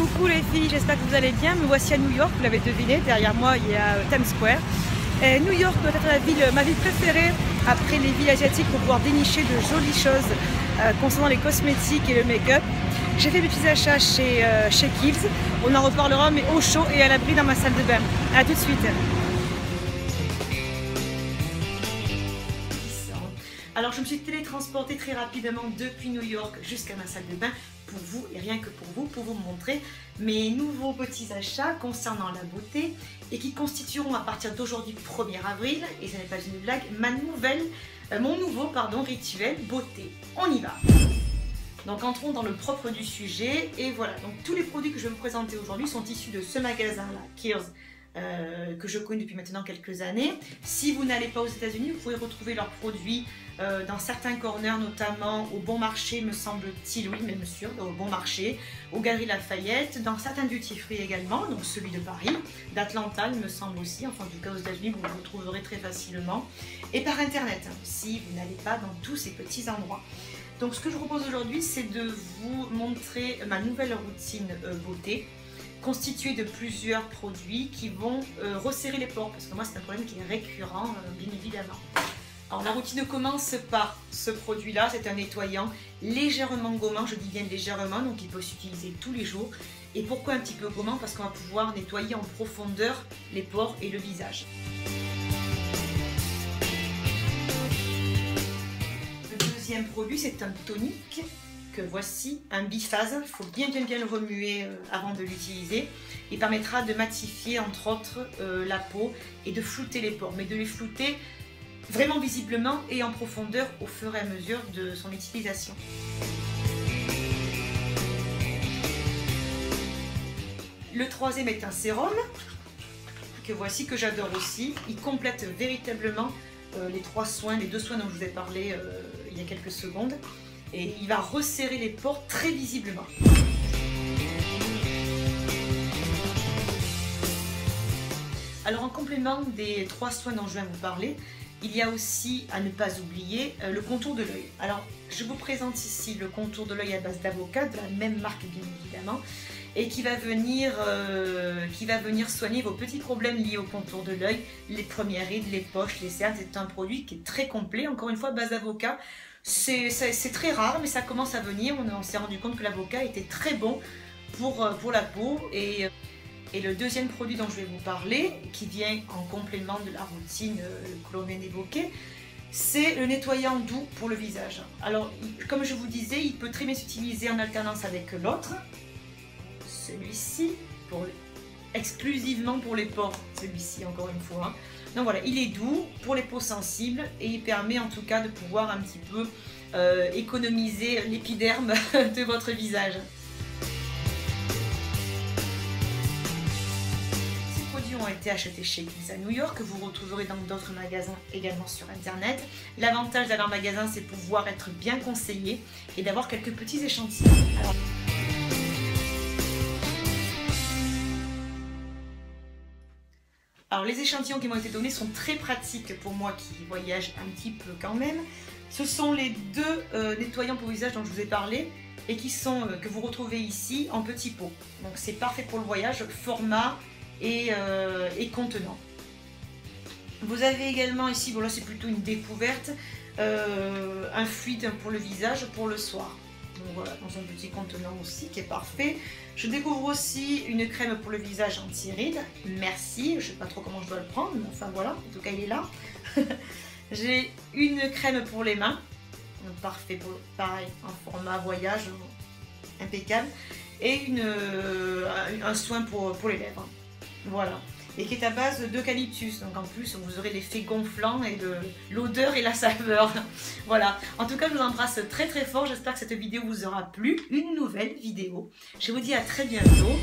Coucou les filles, j'espère que vous allez bien. Me voici à New York, vous l'avez deviné, derrière moi il y a Times Square. New York doit être ma ville préférée après les villes asiatiques pour pouvoir dénicher de jolies choses concernant les cosmétiques et le make-up. J'ai fait mes petits achats chez Kiehl's, on en reparlera mais au chaud et à l'abri dans ma salle de bain. A tout de suite. Alors je me suis télétransportée très rapidement depuis New York jusqu'à ma salle de bain pour vous et rien que pour vous montrer mes nouveaux petits achats concernant la beauté et qui constitueront à partir d'aujourd'hui 1er avril, et ce n'est pas une blague, mon nouveau rituel beauté. On y va. Donc entrons dans le propre du sujet et voilà, donc tous les produits que je vais vous présenter aujourd'hui sont issus de ce magasin-là, Kiehl's. Que je connais depuis maintenant quelques années. Si vous n'allez pas aux États-Unis, vous pourrez retrouver leurs produits dans certains corners, notamment au Bon Marché, me semble-t-il, oui, même sûr, au Bon Marché, aux Galeries Lafayette, dans certains duty-free également, donc celui de Paris, d'Atlanta, il me semble aussi, enfin en tout cas aux États-Unis, vous le retrouverez très facilement, et par Internet, si vous n'allez pas dans tous ces petits endroits. Donc ce que je vous propose aujourd'hui, c'est de vous montrer ma nouvelle routine beauté, constitué de plusieurs produits qui vont resserrer les pores, parce que moi c'est un problème qui est récurrent, bien évidemment. Alors la routine commence par ce produit-là, c'est un nettoyant légèrement gommant, je dis bien légèrement, donc il peut s'utiliser tous les jours. Et pourquoi un petit peu gommant? Parce qu'on va pouvoir nettoyer en profondeur les pores et le visage. Le deuxième produit, c'est un tonique. Que voici un biphase, il faut bien le remuer avant de l'utiliser. Il permettra de matifier entre autres la peau et de flouter les pores, mais de les flouter vraiment visiblement et en profondeur au fur et à mesure de son utilisation. Le troisième est un sérum que voici, que j'adore aussi. Il complète véritablement les deux soins dont je vous ai parlé il y a quelques secondes. Et il va resserrer les pores très visiblement. Alors en complément des 3 soins dont je viens vous parler, il y a aussi, à ne pas oublier, le contour de l'œil. Alors je vous présente ici le contour de l'œil à base d'avocat, de la même marque bien évidemment, et qui va venir soigner vos petits problèmes liés au contour de l'œil, les premières rides, les poches, les cernes. C'est un produit qui est très complet, encore une fois base d'avocat. C'est très rare, mais ça commence à venir. On s'est rendu compte que l'avocat était très bon pour la peau. Et le deuxième produit dont je vais vous parler, qui vient en complément de la routine que l'on vient d'évoquer, c'est le nettoyant doux pour le visage. Alors, comme je vous disais, il peut très bien s'utiliser en alternance avec l'autre. Celui-ci, exclusivement pour les pores, celui-ci encore une fois. Hein. Donc voilà, il est doux pour les peaux sensibles et il permet en tout cas de pouvoir un petit peu économiser l'épiderme de votre visage. Ces produits ont été achetés chez Kiehl's à New York, que vous retrouverez dans d'autres magasins également sur internet. L'avantage d'aller en magasin, c'est pouvoir être bien conseillé et d'avoir quelques petits échantillons. Alors les échantillons qui m'ont été donnés sont très pratiques pour moi qui voyage un petit peu quand même. Ce sont les deux nettoyants pour visage dont je vous ai parlé et que vous retrouvez ici en petits pots. Donc c'est parfait pour le voyage, format et contenant. Vous avez également ici, bon là c'est plutôt une découverte, un fluide pour le visage pour le soir. Donc voilà, dans un petit contenant aussi qui est parfait. Je découvre aussi une crème pour le visage anti-rides. Merci, je ne sais pas trop comment je dois le prendre, mais enfin voilà, en tout cas il est là. J'ai une crème pour les mains, donc parfait, pareil, en format voyage, impeccable. Et un soin pour les lèvres. Voilà. Et qui est à base d'eucalyptus, donc en plus vous aurez l'effet gonflant et l'odeur et la saveur. Voilà, en tout cas je vous embrasse très fort, j'espère que cette vidéo vous aura plu, une nouvelle vidéo. Je vous dis à très bientôt